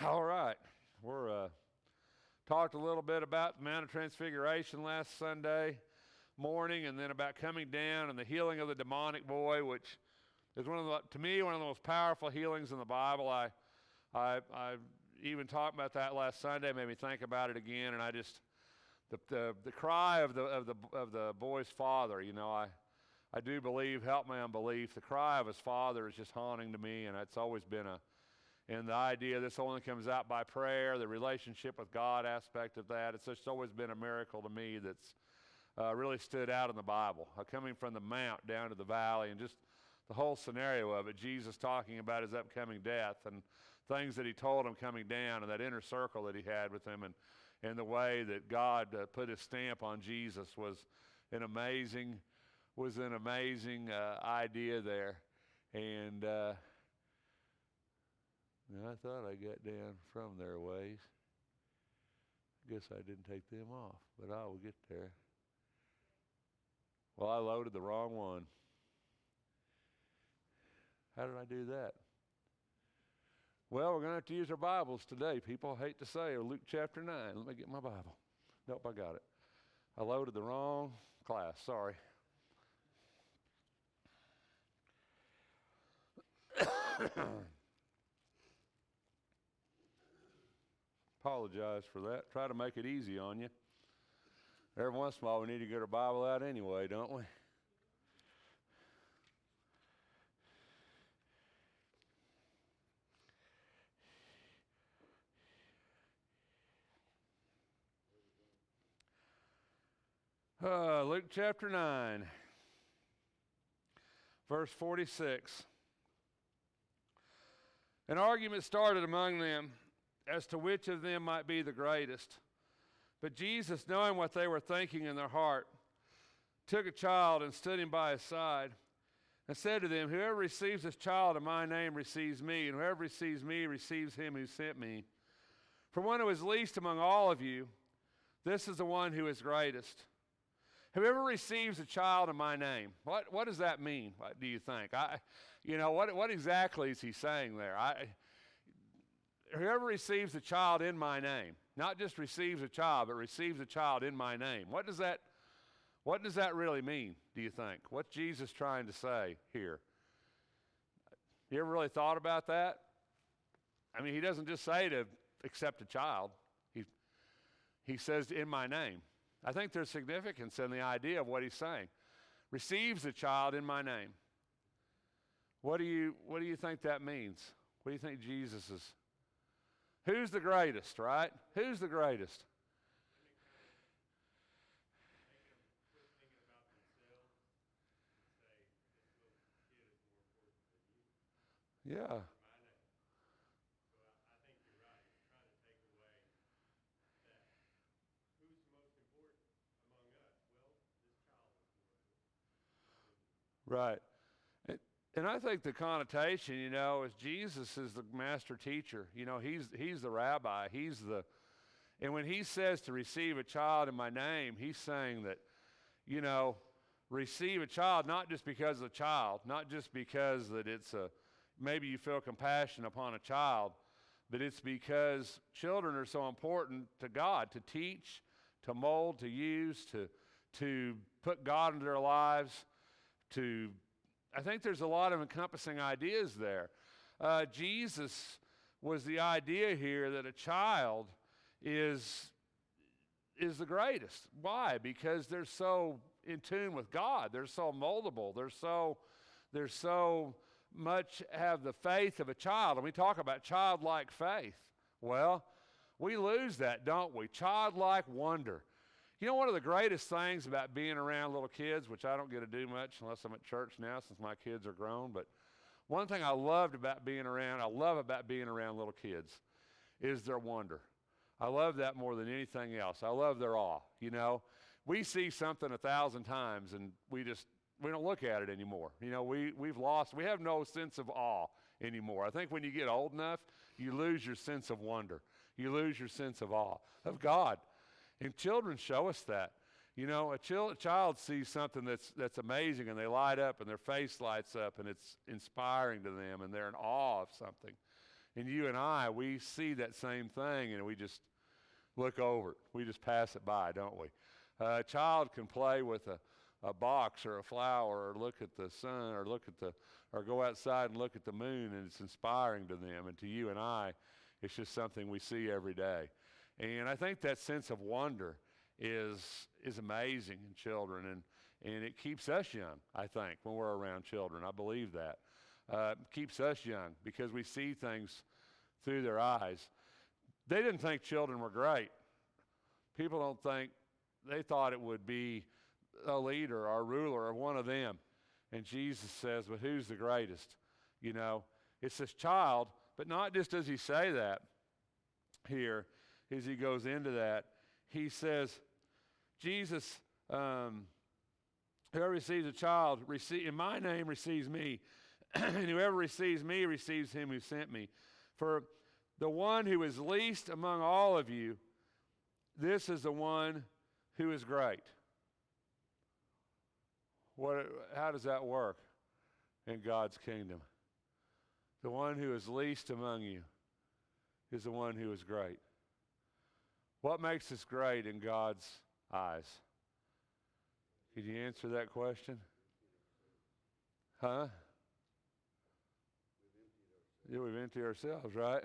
All right. We're talked a little bit about the Mount of Transfiguration last Sunday morning, and then about coming down and the healing of the demonic boy, which is to me, one of the most powerful healings in the Bible. I even talked about that last Sunday, made me think about it again, and I just the cry of the boy's father. I do believe, help my unbelief. The cry of his father is just haunting to me, and it's always been and the idea this only comes out by prayer, the relationship with God aspect of that. It's just always been a miracle to me that's really stood out in the Bible. Coming from the mount down to the valley, and just the whole scenario of it, Jesus talking about his upcoming death and things that he told him coming down, and that inner circle that he had with him, and the way that God put his stamp on Jesus was an amazing idea there. And I thought I got down from there ways. Guess I didn't take them off, but I will get there. Well, I loaded the wrong one. How did I do that? Well, we're going to have to use our Bibles today, people. I hate to say, Luke chapter 9. Let me get my Bible. Nope, I got it. I loaded the wrong class. Sorry. Apologize for that. Try to make it easy on you. Every once in a while, we need to get our Bible out anyway, don't we? Luke chapter 9, verse 46. An argument started among them as to which of them might be the greatest. But Jesus, knowing what they were thinking in their heart, took a child and stood him by his side and said to them, "Whoever receives this child in my name receives me, and whoever receives me receives him who sent me. For one who is least among all of you, this is the one who is greatest. Whoever receives a child in my name." What does that mean? What do you think? What exactly is he saying there? Whoever receives a child in my name, not just receives a child, but receives a child in my name. What does that really mean, do you think? What's Jesus trying to say here? You ever really thought about that? I mean, he doesn't just say to accept a child. He says in my name. I think there's significance in the idea of what he's saying. Receives a child in my name. What do you think that means? What do you think Jesus is? Who's the greatest, right? Who's the greatest? Yeah. Right. And I think the connotation, is Jesus is the master teacher. He's the rabbi. And when he says to receive a child in my name, he's saying that, receive a child not just because of the child, not just because that maybe you feel compassion upon a child, but it's because children are so important to God, to teach, to mold, to use, to put God into their lives, I think there's a lot of encompassing ideas there. Jesus was the idea here that a child is the greatest. Why? Because they're so in tune with God. They're so moldable. They're so much have the faith of a child. And we talk about childlike faith. Well, we lose that, don't we? Childlike wonder. One of the greatest things about being around little kids, which I don't get to do much unless I'm at church now since my kids are grown, but one thing I love about being around little kids is their wonder. I love that more than anything else. I love their awe. We see something 1,000 times and we don't look at it anymore. We have no sense of awe anymore. I think when you get old enough, you lose your sense of wonder. You lose your sense of awe of God. And children show us that. A child sees something that's amazing and they light up and their face lights up and it's inspiring to them and they're in awe of something. And you and I, we see that same thing and we just look over it. We just pass it by, don't we? A child can play with a box or a flower or look at the sun or go outside and look at the moon, and it's inspiring to them. And to you and I, it's just something we see every day. And I think that sense of wonder is amazing in children, and it keeps us young, I think, when we're around children. I believe that. Keeps us young because we see things through their eyes. They didn't think children were great. People don't think, they thought it would be a leader or a ruler or one of them. And Jesus says, well, who's the greatest? You know, it's this child, but not just does he say that here as he goes into that. He says, Jesus, whoever receives a child in my name receives me. And whoever receives me receives him who sent me. For the one who is least among all of you, this is the one who is great. How does that work in God's kingdom? The one who is least among you is the one who is great. What makes us great in God's eyes? Can you answer that question? Huh? Yeah, we've emptied ourselves, right?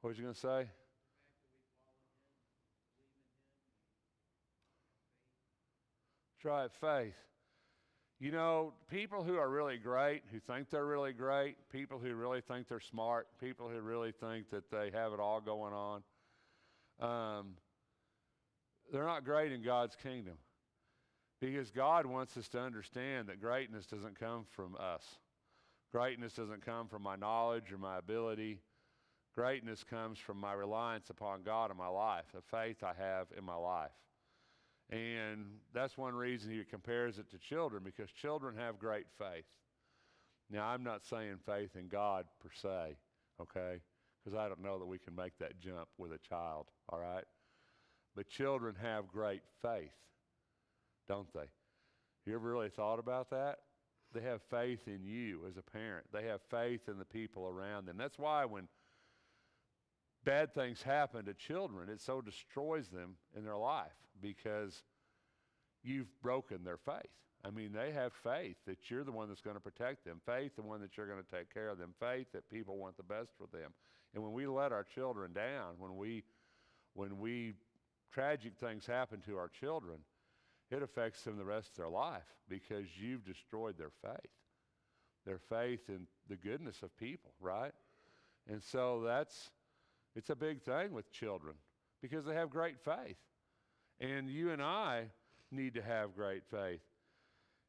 What was you going to say? Try it, faith. You know, people who are really great, who think they're really great, people who really think they're smart, people who really think that they have it all going on, they're not great in God's kingdom. Because God wants us to understand that greatness doesn't come from us. Greatness doesn't come from my knowledge or my ability. Greatness comes from my reliance upon God in my life, the faith I have in my life. And that's one reason he compares it to children, because children have great faith. Now, I'm not saying faith in God per se, okay? Because I don't know that we can make that jump with a child, all right? But children have great faith, don't they? You ever really thought about that? They have faith in you as a parent. They have faith in the people around them. That's why when bad things happen to children, it so destroys them in their life, because you've broken their faith. I mean, they have faith that you're the one that's going to protect them, faith the one that you're going to take care of them, faith that people want the best for them. And when we let our children down, when we tragic things happen to our children, it affects them the rest of their life, because you've destroyed their faith in the goodness of people, right? And so it's a big thing with children, because they have great faith. And you and I need to have great faith.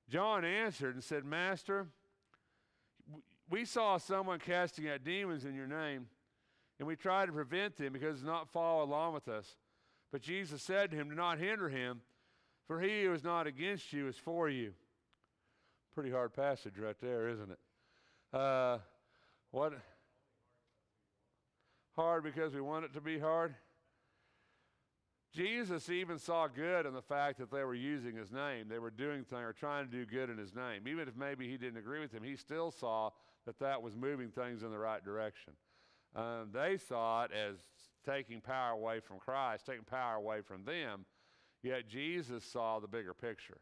John answered and said, Master, we saw someone casting out demons in your name, and we tried to prevent them because it does not follow along with us. But Jesus said to him, do not hinder him, for he who is not against you is for you. Pretty hard passage right there, isn't it? What? Hard because we want it to be hard? Jesus even saw good in the fact that they were using his name. They were doing things or trying to do good in his name. Even if maybe he didn't agree with him, he still saw that was moving things in the right direction. They saw it as taking power away from Christ, taking power away from them. Yet Jesus saw the bigger picture,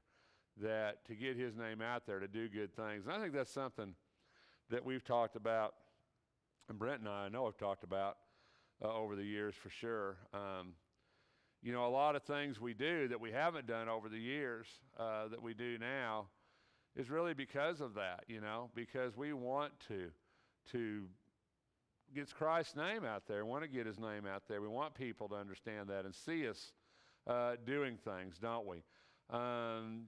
that to get his name out there, to do good things. And I think that's something that we've talked about, and Brent and I know have talked about over the years for sure. You know, a lot of things we do that we haven't done over the years that we do now is really because of that, you know, because we want to get Christ's name out there. We want to get his name out there. We want people to understand that and see us doing things, don't we?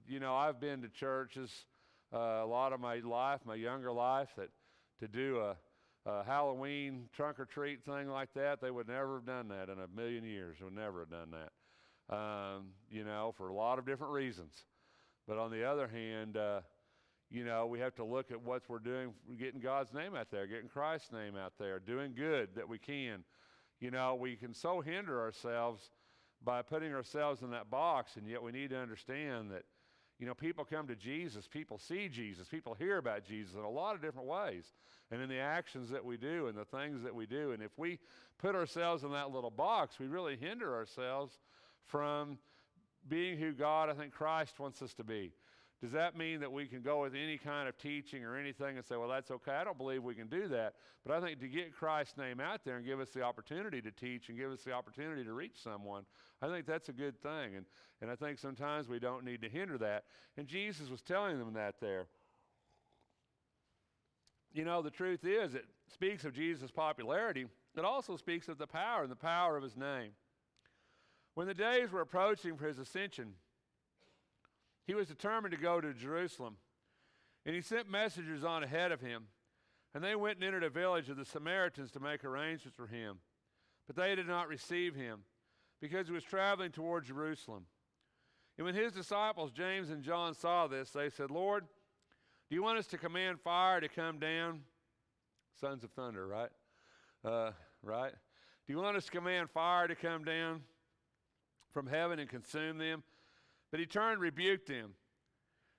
You know, I've been to churches a lot of my life, my younger life, that to do a Halloween trunk or treat thing like that, they would never have done that in a million years. They would never have done that, you know, for a lot of different reasons. But on the other hand, you know, we have to look at what we're doing, getting God's name out there, getting Christ's name out there, doing good that we can. You know, we can so hinder ourselves by putting ourselves in that box, and yet we need to understand that, People come to Jesus, people see Jesus, people hear about Jesus in a lot of different ways. And in the actions that we do and the things that we do. And if we put ourselves in that little box, we really hinder ourselves from being who God, I think Christ wants us to be. Does that mean that we can go with any kind of teaching or anything and say, well, that's okay? I don't believe we can do that. But I think to get Christ's name out there and give us the opportunity to teach and give us the opportunity to reach someone, I think that's a good thing. And I think sometimes we don't need to hinder that. And Jesus was telling them that there. The truth is, it speaks of Jesus' popularity. It also speaks of the power and the power of his name. When the days were approaching for his ascension, he was determined to go to Jerusalem, and he sent messengers on ahead of him, and they went and entered a village of the Samaritans to make arrangements for him. But they did not receive him, because he was traveling toward Jerusalem. And when his disciples, James and John, saw this, they said, Lord, do you want us to command fire to come down? Sons of thunder, right? Right? Do you want us to command fire to come down from heaven and consume them? But he turned and rebuked them.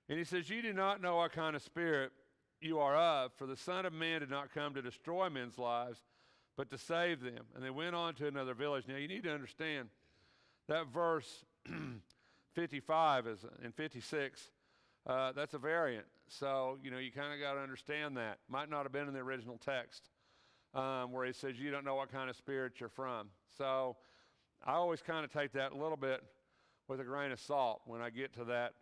And he says, you do not know what kind of spirit you are of, for the Son of Man did not come to destroy men's lives, but to save them. And they went on to another village. Now you need to understand that verse 55 and 56, that's a variant. So, you kind of got to understand that. Might not have been in the original text where he says, you don't know what kind of spirit you're from. So I always kind of take that a little bit with a grain of salt when I get to that,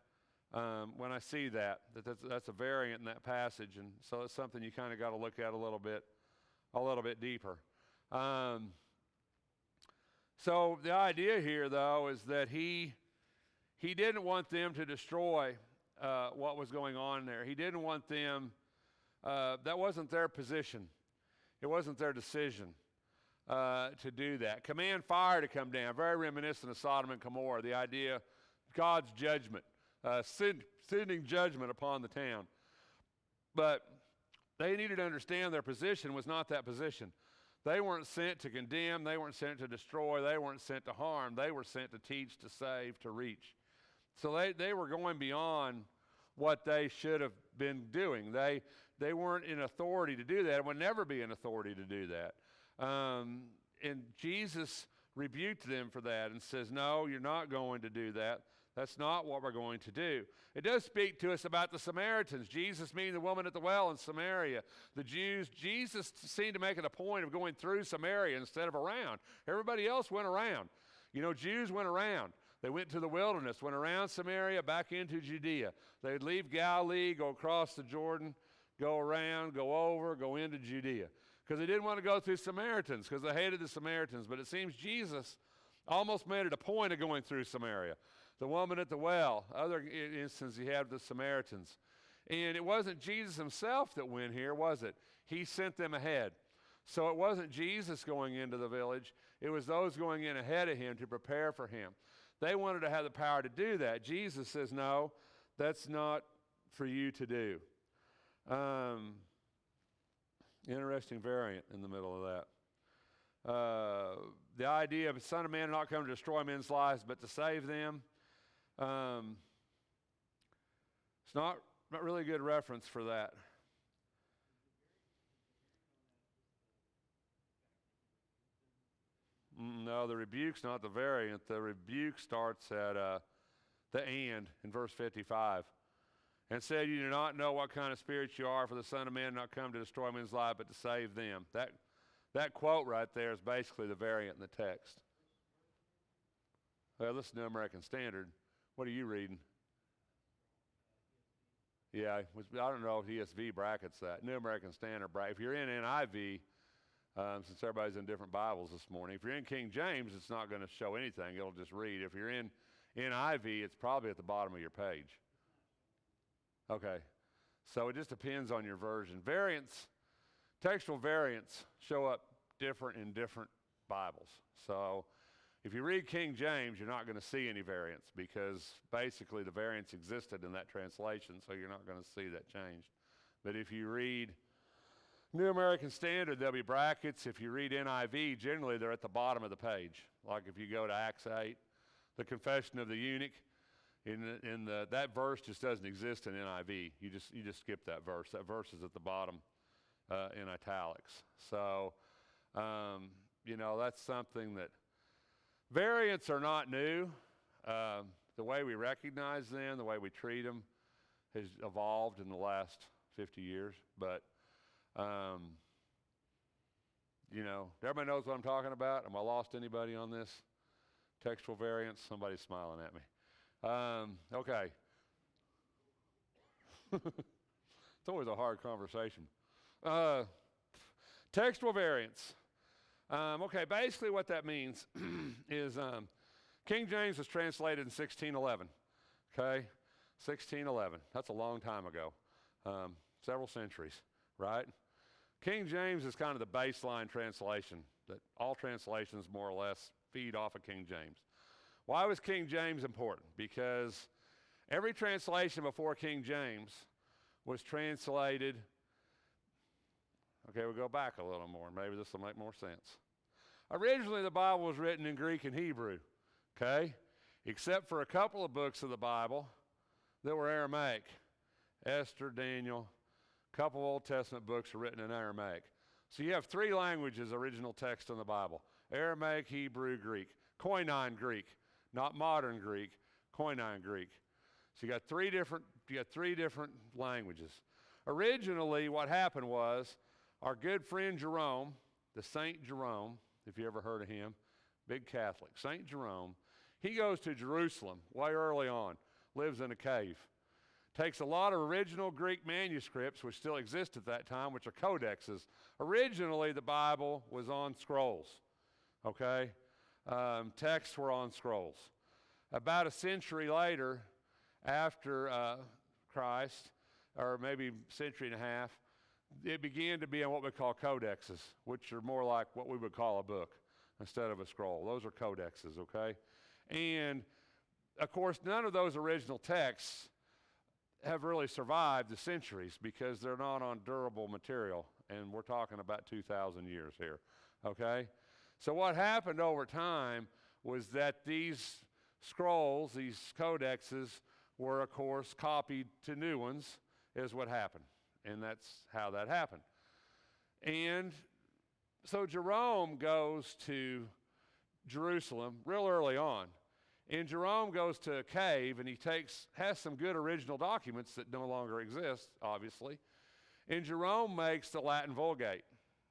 when I see that's a variant in that passage. And so it's something you kind of got to look at a little bit deeper. So the idea here, though, is that he didn't want them to destroy what was going on there. He didn't want them, that wasn't their position. It wasn't their decision to do that. Command fire to come down, very reminiscent of Sodom and Gomorrah, the idea God's judgment, sending judgment upon the town. But they needed to understand their position was not that position. They weren't sent to condemn. They weren't sent to destroy. They weren't sent to harm. They were sent to teach, to save, to reach. So they were going beyond what they should have been doing. They weren't in authority to do that and would never be in authority to do that. And Jesus rebuked them for that and says, no, you're not going to do that. That's not what we're going to do. It does speak to us about the Samaritans. Jesus meeting the woman at the well in Samaria. The Jews, Jesus seemed to make it a point of going through Samaria instead of around. Everybody else went around. Jews went around. They went to the wilderness, went around Samaria, back into Judea. They'd leave Galilee, go across the Jordan, go around, go over, go into Judea. Because they didn't want to go through Samaritans, because they hated the Samaritans. But it seems Jesus almost made it a point of going through Samaria. The woman at the well, other instance he had with the Samaritans. And it wasn't Jesus himself that went here, was it? He sent them ahead. So it wasn't Jesus going into the village. It was those going in ahead of him to prepare for him. They wanted to have the power to do that. Jesus says, no, that's not for you to do. Interesting variant in the middle of that. The idea of the Son of Man not come to destroy men's lives, but to save them. It's not really a good reference for that. No, the rebuke's not the variant. The rebuke starts at the and in verse 55. And said, you do not know what kind of spirit you are, for the Son of Man not come to destroy men's lives, but to save them. That quote right there is basically the variant in the text. Well, listen to American Standard. What are you reading? Yeah, I don't know if ESV brackets that. New American Standard bracket. If you're in NIV, since everybody's in different Bibles this morning, if you're in King James, it's not going to show anything. It'll just read. If you're in NIV, it's probably at the bottom of your page. Okay, so it just depends on your version. Textual variants show up different in different Bibles. So if you read King James, you're not going to see any variants because basically the variants existed in that translation, so you're not going to see that changed. But if you read New American Standard, there'll be brackets. If you read NIV, generally they're at the bottom of the page. Like if you go to Acts 8, the confession of the eunuch, that verse just doesn't exist in NIV. You just skip that verse. That verse is at the bottom in italics. So, that's something that variants are not new. The way we recognize them, the way we treat them, has evolved in the last 50 years. But, everybody knows what I'm talking about. Am I lost anybody on this? Textual variants? Somebody's smiling at me. Okay. It's always a hard conversation. Textual variants. Okay, basically what that means is King James was translated in 1611. Okay, 1611. That's a long time ago. Several centuries, right? King James is kind of the baseline translation that all translations more or less feed off of King James. Why was King James important? Because every translation before King James was translated. Okay, we'll go back a little more. Maybe this will make more sense. Originally, the Bible was written in Greek and Hebrew, okay? Except for a couple of books of the Bible that were Aramaic. Esther, Daniel, a couple Old Testament books are written in Aramaic. So you have three languages, original text in the Bible: Aramaic, Hebrew, Greek. Koine Greek, not modern Greek, Koine Greek. So you got three different languages. Originally, what happened was our good friend Jerome, the Saint Jerome, if you ever heard of him, big Catholic, Saint Jerome, he goes to Jerusalem way early on, lives in a cave, takes a lot of original Greek manuscripts, which still exist at that time, which are codexes. Originally, the Bible was on scrolls, okay? Texts were on scrolls. About a century later, after Christ, or maybe a century and a half, it began to be on what we call codexes, which are more like what we would call a book instead of a scroll. Those are codexes, okay? And, of course, none of those original texts have really survived the centuries because they're not on durable material, and we're talking about 2,000 years here, okay? So what happened over time was that these scrolls, these codexes, were, of course, copied to new ones, is what happened. And that's how that happened. And so Jerome goes to Jerusalem real early on. And Jerome goes to a cave, and he has some good original documents that no longer exist, obviously. And Jerome makes the Latin Vulgate,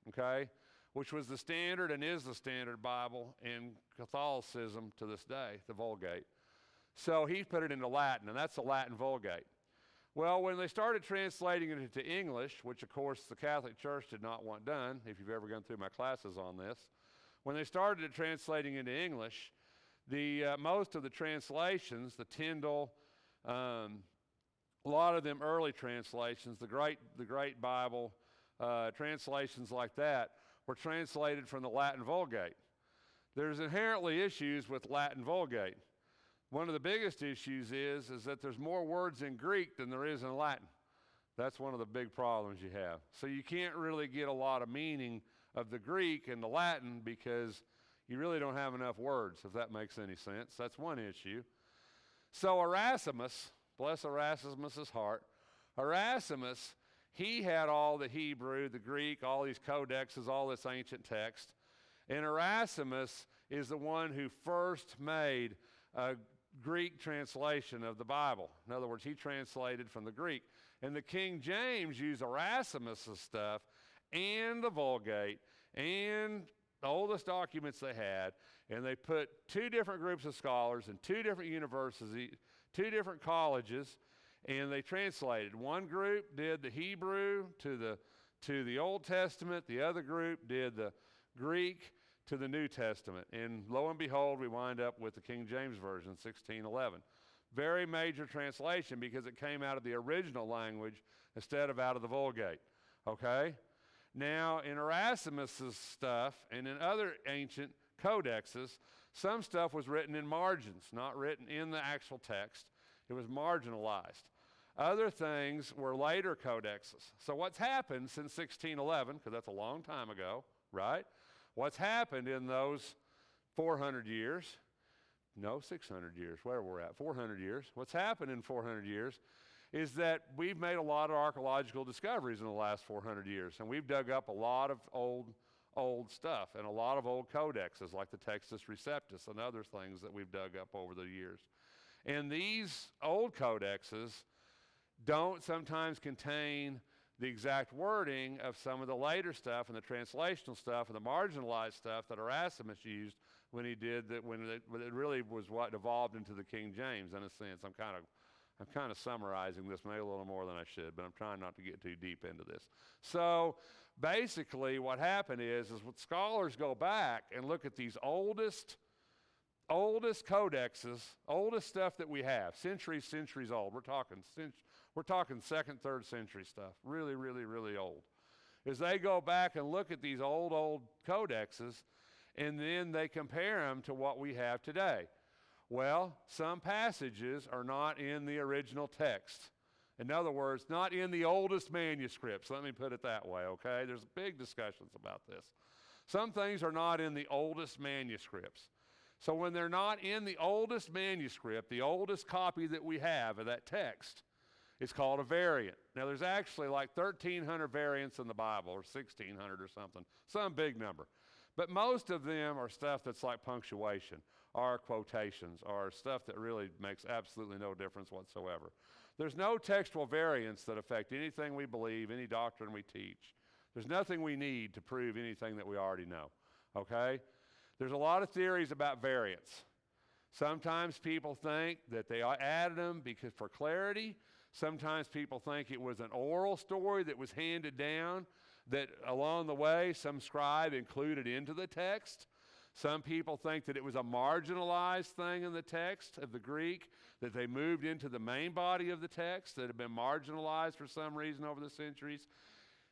okay, which was the standard and is the standard Bible in Catholicism to this day, the Vulgate. So he put it into Latin, and that's the Latin Vulgate. Well, when they started translating it into English, which of course the Catholic Church did not want done, if you've ever gone through my classes on this, when they started translating into English, most of the translations, the Tyndale, a lot of them early translations, the Great Bible, translations like that, were translated from the Latin Vulgate. There's inherently issues with Latin Vulgate. One of the biggest issues is that there's more words in Greek than there is in Latin. That's one of the big problems you have. So you can't really get a lot of meaning of the Greek and the Latin because you really don't have enough words, if that makes any sense. That's one issue. So Erasmus, bless Erasmus's heart, Erasmus, he had all the Hebrew, the Greek, all these codexes, all this ancient text. And Erasmus is the one who first made a Greek translation of the Bible. In other words, he translated from the Greek. And the King James used Erasmus's stuff and the Vulgate and the oldest documents they had, and they put two different groups of scholars in two different universities, two different colleges, and they translated. One group did the Hebrew to the Old Testament. The other group did the Greek to the New Testament. And lo and behold, we wind up with the King James Version, 1611. Very major translation because it came out of the original language instead of out of the Vulgate, okay? Now, in Erasmus's stuff and in other ancient codexes, some stuff was written in margins, not written in the actual text. It was marginalized. Other things were later codexes. So what's happened since 1611, because that's a long time ago, right? What's happened in those 400 years, No, 600 years, where we're at, 400 years. What's happened in 400 years is that we've made a lot of archaeological discoveries in the last 400 years, and we've dug up a lot of old stuff and a lot of old codexes like the Textus Receptus and other things that we've dug up over the years. And these old codexes don't sometimes contain the exact wording of some of the later stuff and the translational stuff and the marginalized stuff that Erasmus used when he did that, when it really was what evolved into the King James in a sense. I'm kind of summarizing this maybe a little more than I should, but I'm trying not to get too deep into this. So basically what happened is when scholars go back and look at these oldest codexes, oldest stuff that we have, centuries old. We're talking second, third century stuff, really, really, really old. As they go back and look at these old codexes, and then they compare them to what we have today. Well, some passages are not in the original text. In other words, not in the oldest manuscripts. Let me put it that way, okay? There's big discussions about this. Some things are not in the oldest manuscripts. So when they're not in the oldest manuscript, the oldest copy that we have of that text, it's called a variant. Now there's actually like 1,300 variants in the Bible, or 1,600 or something, some big number. But most of them are stuff that's like punctuation, or quotations, or stuff that really makes absolutely no difference whatsoever. There's no textual variants that affect anything we believe, any doctrine we teach. There's nothing we need to prove anything that we already know, okay? There's a lot of theories about variants. Sometimes people think that they added them because for clarity. Sometimes people think it was an oral story that was handed down that along the way some scribe included into the text. Some people think that it was a marginalized thing in the text of the Greek that they moved into the main body of the text that had been marginalized for some reason over the centuries.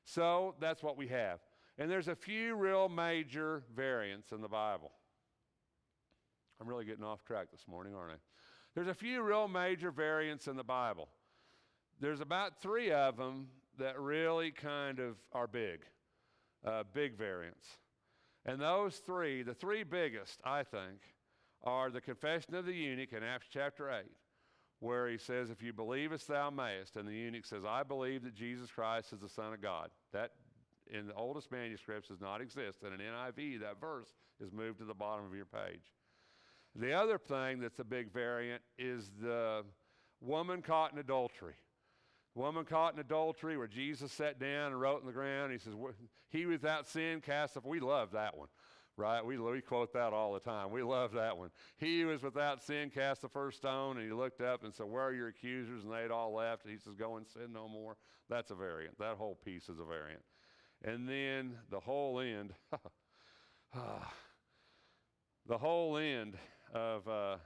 So that's what we have. And there's a few real major variants in the Bible. I'm really getting off track this morning, aren't I? There's a few real major variants in the Bible. There's about 3 of them that really kind of are big variants. And those 3, the 3 biggest, I think, are the confession of the eunuch in Acts chapter 8, where he says, if you believest, thou mayest. And the eunuch says, I believe that Jesus Christ is the Son of God. That in the oldest manuscripts does not exist. In an NIV, that verse is moved to the bottom of your page. The other thing that's a big variant is the woman caught in adultery. Woman caught in adultery, where Jesus sat down and wrote in the ground. He says, he without sin cast we love that one, right? We quote that all the time. We love that one. He was without sin cast the first stone, and he looked up and said, where are your accusers? And they'd all left. And he says, go and sin no more. That's a variant. That whole piece is a variant. And then the whole end, the whole end of, I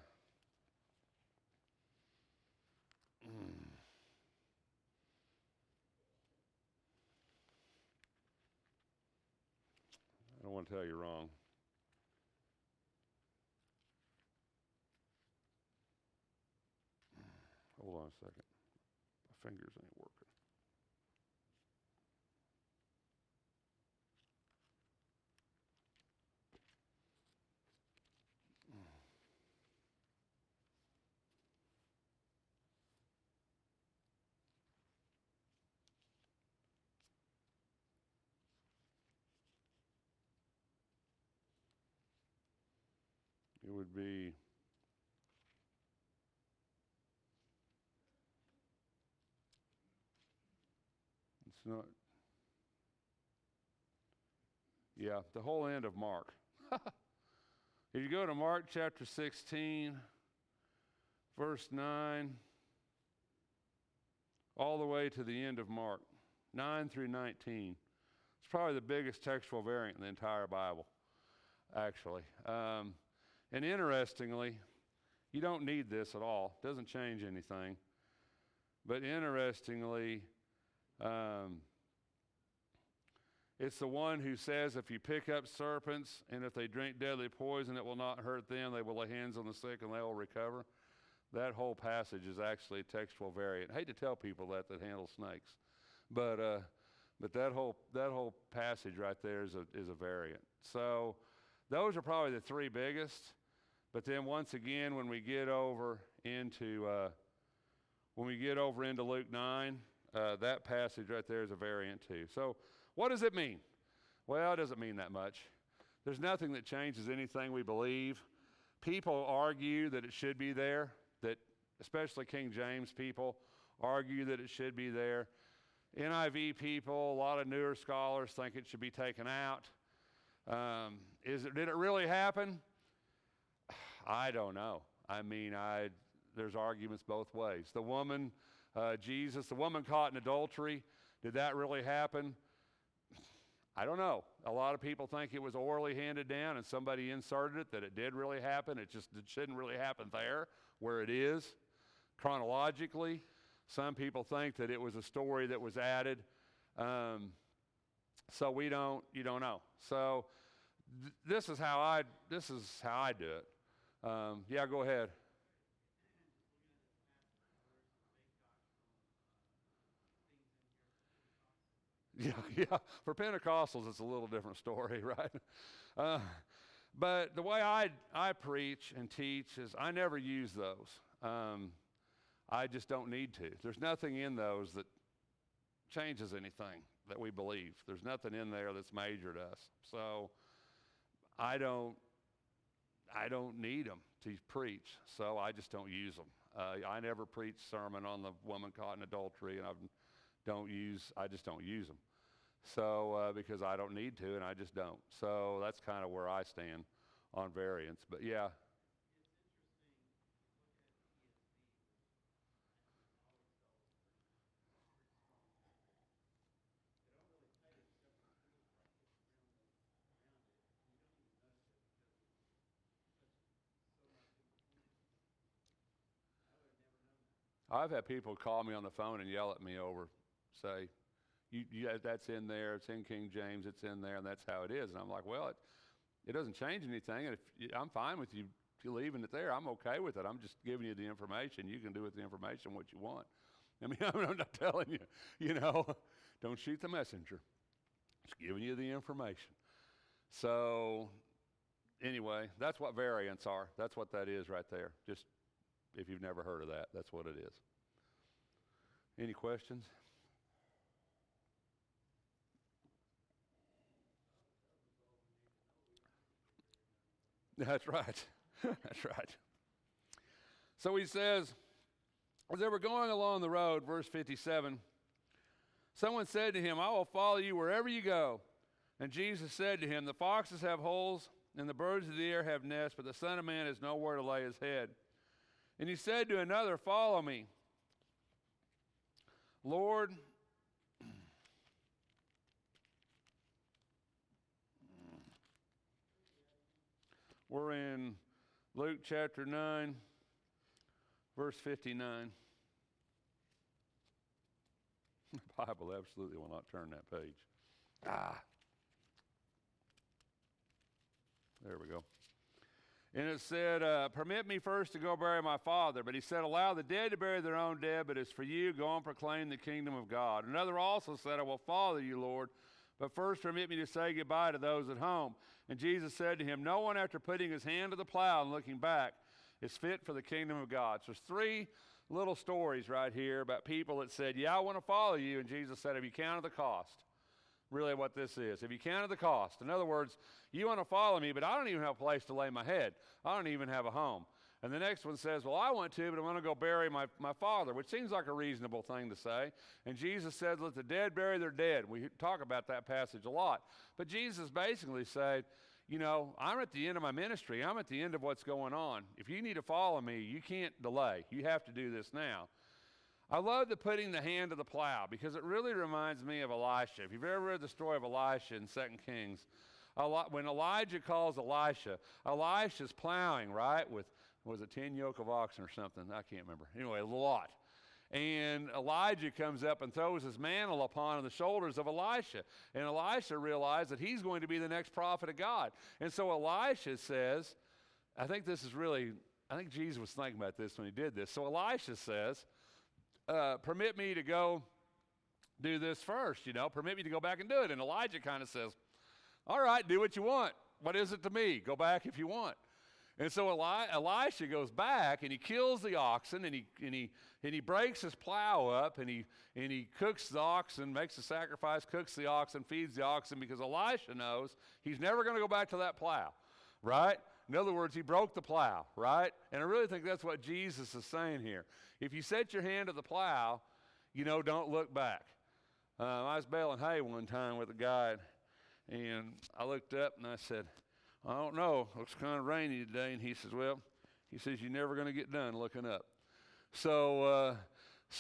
don't want to tell you wrong. Hold on a second. My fingers ain't working. It would be it's not yeah, the whole end of Mark. If you go to Mark chapter 16, verse 9, all the way to the end of Mark, 9 through 19. It's probably the biggest textual variant in the entire Bible, actually. And interestingly, you don't need this at all. It doesn't change anything. But interestingly, it's the one who says, if you pick up serpents and if they drink deadly poison, it will not hurt them. They will lay hands on the sick and they will recover. That whole passage is actually a textual variant. I hate to tell people that handle snakes. But that whole passage right there is a variant. So those are probably the 3 biggest. But then once again, when we get over into Luke 9, that passage right there is a variant too. So what does it mean? Well, it doesn't mean that much. There's nothing that changes anything we believe. People argue that it should be there, that especially King James people argue that it should be there. NIV people, a lot of newer scholars think it should be taken out. Did it really happen? I don't know. I mean, there's arguments both ways. The woman, Jesus, the woman caught in adultery, did that really happen? I don't know. A lot of people think it was orally handed down and somebody inserted it, that it did really happen. It shouldn't really happen there where it is chronologically. Some people think that it was a story that was added. So you don't know. So this is how I do it. Yeah, go ahead. Yeah. For Pentecostals, it's a little different story, right? But the way I preach and teach is I never use those. I just don't need to. There's nothing in those that changes anything that we believe. There's nothing in there that's major to us. So I don't need them to preach, so I just don't use them. I never preach sermon on the woman caught in adultery, and I just don't use them. So because I don't need to, and I just don't. So that's kind of where I stand on variance. But yeah. I've had people call me on the phone and yell at me over, say, that's in there, it's in King James, it's in there, and that's how it is. And I'm like, well, it doesn't change anything, and I'm fine with you leaving it there. I'm okay with it. I'm just giving you the information. You can do with the information what you want. I mean, I'm not telling you, don't shoot the messenger. Just giving you the information. So anyway, that's what variants are. That's what that is right there. Just if you've never heard of that, that's what it is. Any questions? That's right. That's right. So he says, as they were going along the road, verse 57, someone said to him, I will follow you wherever you go. And Jesus said to him, the foxes have holes and the birds of the air have nests, but the Son of Man has nowhere to lay his head. And he said to another, follow me. Lord, we're in Luke chapter 9, verse 59. The Bible absolutely will not turn that page. There we go. And it said, permit me first to go bury my father. But he said, allow the dead to bury their own dead, but as for you, go and proclaim the kingdom of God. Another also said, I will follow you, Lord, but first permit me to say goodbye to those at home. And Jesus said to him, no one after putting his hand to the plow and looking back is fit for the kingdom of God. So there's three little stories right here about people that said, yeah, I want to follow you. And Jesus said, have you counted the cost? Really what this is. Have you counted the cost? In other words, you want to follow me, but I don't even have a place to lay my head. I don't even have a home. And the next one says, well, I want to, but I'm going to go bury my father, which seems like a reasonable thing to say. And Jesus said, let the dead bury their dead. We talk about that passage a lot. But Jesus basically said, I'm at the end of my ministry. I'm at the end of what's going on. If you need to follow me, you can't delay. You have to do this now. I love the putting the hand to the plow because it really reminds me of Elisha. If you've ever read the story of Elisha in 2 Kings, when Elijah calls Elisha's plowing, right, with, was it 10 yoke of oxen or something? I can't remember. Anyway, a lot. And Elijah comes up and throws his mantle upon the shoulders of Elisha. And Elisha realized that he's going to be the next prophet of God. And so Elisha says, I think Jesus was thinking about this when he did this. So Elisha says, permit me to go do this first, permit me to go back and do it. And Elijah kind of says, all right, do what you want. What is it to me? Go back if you want. And so Elisha goes back and he kills the oxen and he breaks his plow up and he cooks the oxen, makes a sacrifice, cooks the oxen, feeds the oxen, because Elisha knows he's never going to go back to that plow, right? In other words, he broke the plow, right? And I really think that's what Jesus is saying here. If you set your hand to the plow, don't look back. I was baling hay one time with a guy, and I looked up and I said, I don't know, looks kind of rainy today. And he says, well, you're never going to get done looking up. So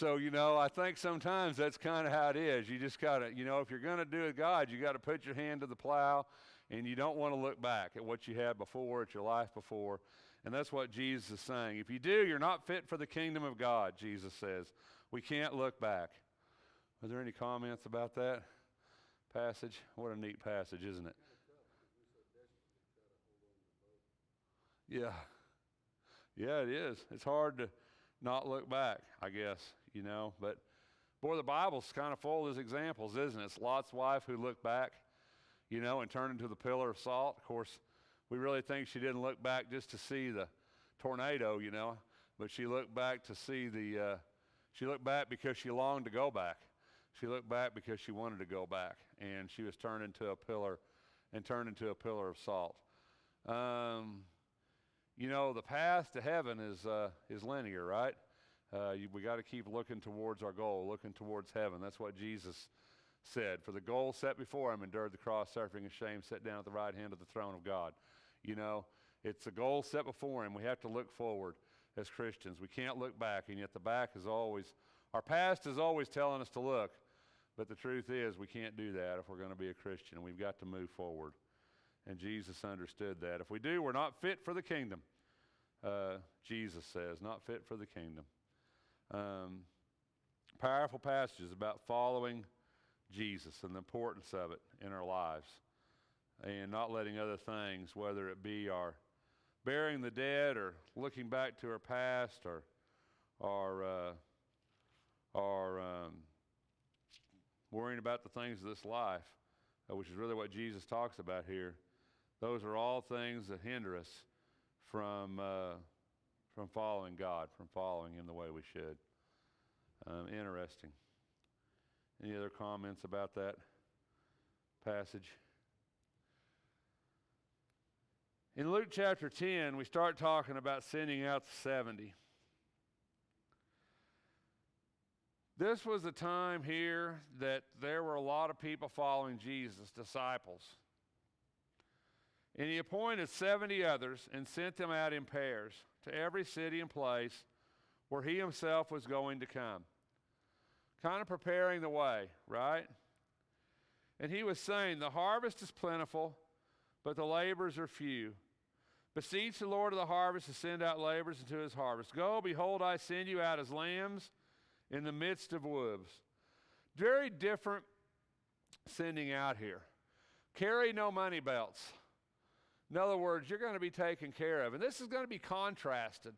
I think sometimes that's kind of how it is. You just got to, if you're going to do it, God, you got to put your hand to the plow, and you don't want to look back at what you had before, at your life before. And that's what Jesus is saying. If you do, you're not fit for the kingdom of God, Jesus says. We can't look back. Are there any comments about that passage? What a neat passage, isn't it? Yeah. Yeah, it is. It's hard to not look back, I guess, But, boy, the Bible's kind of full of these examples, isn't it? It's Lot's wife who looked back, and turned into the pillar of salt. Of course, we really think she didn't look back just to see the tornado, but she looked back to see she looked back because she longed to go back. She looked back because she wanted to go back, and she was turned into a pillar of salt. The path to heaven is linear, right? We got to keep looking towards our goal, looking towards heaven. That's what Jesus said. For the goal set before him, endured the cross, suffering and shame, sat down at the right hand of the throne of God. It's a goal set before him. We have to look forward as Christians. We can't look back, and yet our past is always telling us to look. But the truth is, we can't do that if we're going to be a Christian. We've got to move forward. And Jesus understood that. If we do, we're not fit for the kingdom. Jesus says, not fit for the kingdom. Powerful passages about following Jesus and the importance of it in our lives. And not letting other things, whether it be our burying the dead or looking back to our past or worrying about the things of this life, which is really what Jesus talks about here. Those are all things that hinder us from following God, from following him the way we should. Interesting. Any other comments about that passage? In Luke chapter 10, we start talking about sending out the 70. This was a time here that there were a lot of people following Jesus, disciples. And he appointed 70 others and sent them out in pairs to every city and place where he himself was going to come. Kind of preparing the way, right? And he was saying, the harvest is plentiful, but the laborers are few. Beseech the Lord of the harvest to send out laborers into his harvest. Go, behold, I send you out as lambs in the midst of wolves. Very different sending out here. Carry no money belts. In other words, you're going to be taken care of. And this is going to be contrasted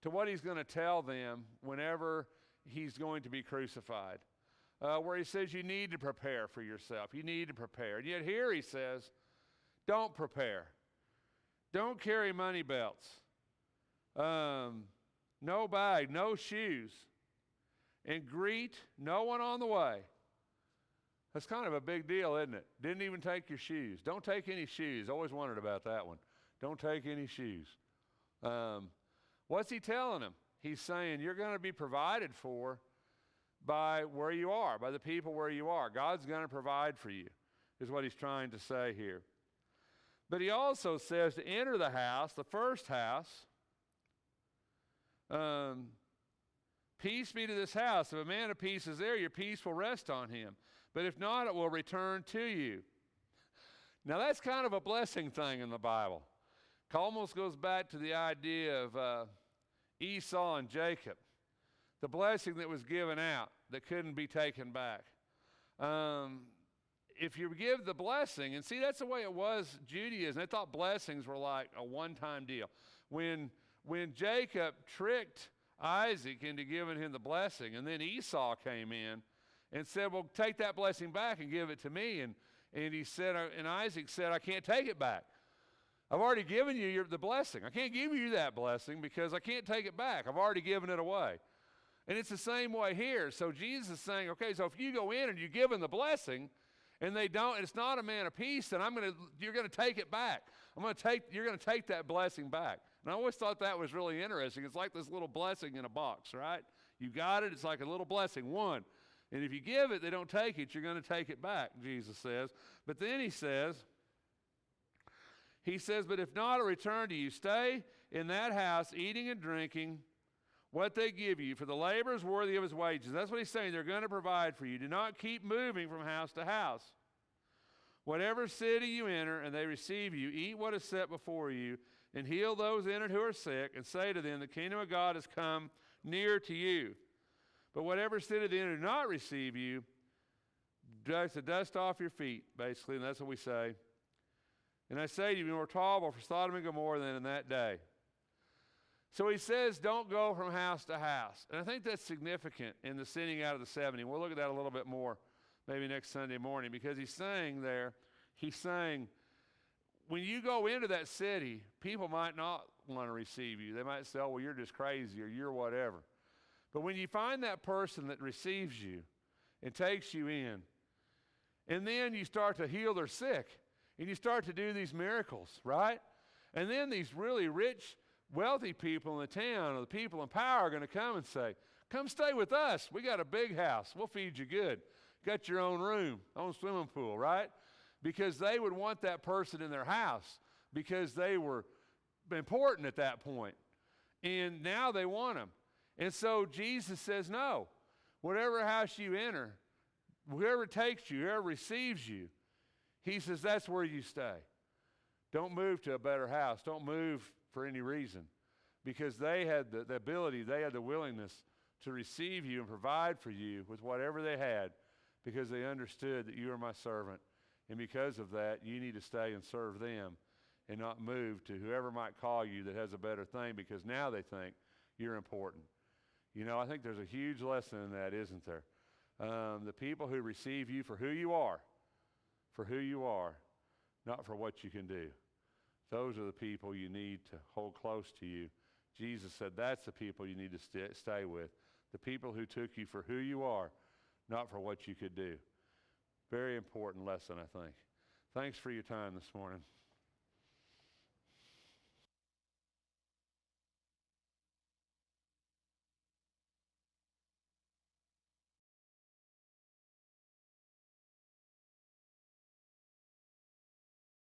to what he's going to tell them whenever he's going to be crucified, where he says you need to prepare for yourself. You need to prepare. And yet here he says, don't prepare. Don't carry money belts. No bag, no shoes. And greet no one on the way. That's kind of a big deal, isn't it? Didn't even take your shoes. Don't take any shoes. Always wondered about that one. Don't take any shoes. What's he telling them? He's saying you're going to be provided for by where you are, by the people where you are. God's going to provide for you, is what he's trying to say here. But he also says to enter the house, the first house, peace be to this house. If a man of peace is there, your peace will rest on him. But if not, it will return to you. Now that's kind of a blessing thing in the Bible. It almost goes back to the idea of Esau and Jacob. The blessing that was given out that couldn't be taken back. If you give the blessing, and see that's the way it was Judaism. They thought blessings were like a one-time deal. When Jacob tricked Isaac into giving him the blessing, and then Esau came in and said, well, take that blessing back and give it to me. And he said, and Isaac said, I can't take it back. I've already given you the blessing. I can't give you that blessing because I can't take it back. I've already given it away. And it's the same way here. So Jesus is saying, okay, so if you go in and you give them the blessing and they don't, and it's not a man of peace, then you're going to take it back. You're going to take that blessing back. And I always thought that was really interesting. It's like this little blessing in a box, right? You got it. It's like a little blessing, one. And if you give it, they don't take it, you're going to take it back, Jesus says. But then he says, but if not, I'll return to you. Stay in that house, eating and drinking what they give you, for the labor is worthy of his wages. That's what he's saying. They're going to provide for you. Do not keep moving from house to house. Whatever city you enter and they receive you, eat what is set before you, and heal those in it who are sick, and say to them, the kingdom of God has come near to you. But whatever city they enter do not receive you, dust the dust off your feet, basically, and that's what we say. And I say to you, be more tolerable for Sodom and Gomorrah than in that day. So he says, don't go from house to house. And I think that's significant in the sending out of the 70. We'll look at that a little bit more maybe next Sunday morning, because he's saying, when you go into that city, people might not want to receive you. They might say, oh, well, you're just crazy or you're whatever. But when you find that person that receives you and takes you in, and then you start to heal their sick, and you start to do these miracles, right? And then these really rich, wealthy people in the town, or the people in power, are going to come and say, come stay with us. We got a big house. We'll feed you good. Got your own room, own swimming pool, right? Because they would want that person in their house because they were important at that point. And now they want them. And so Jesus says, no, whatever house you enter, whoever takes you, whoever receives you, he says that's where you stay. Don't move to a better house. Don't move for any reason, because they had the ability, they had the willingness to receive you and provide for you with whatever they had, because they understood that you are my servant. And because of that, you need to stay and serve them and not move to whoever might call you that has a better thing, because now they think you're important. You know, I think there's a huge lesson in that, isn't there? The people who receive you for who you are, not for what you can do. Those are the people you need to hold close to you. Jesus said that's the people you need to stay with. The people who took you for who you are, not for what you could do. Very important lesson, I think. Thanks for your time this morning.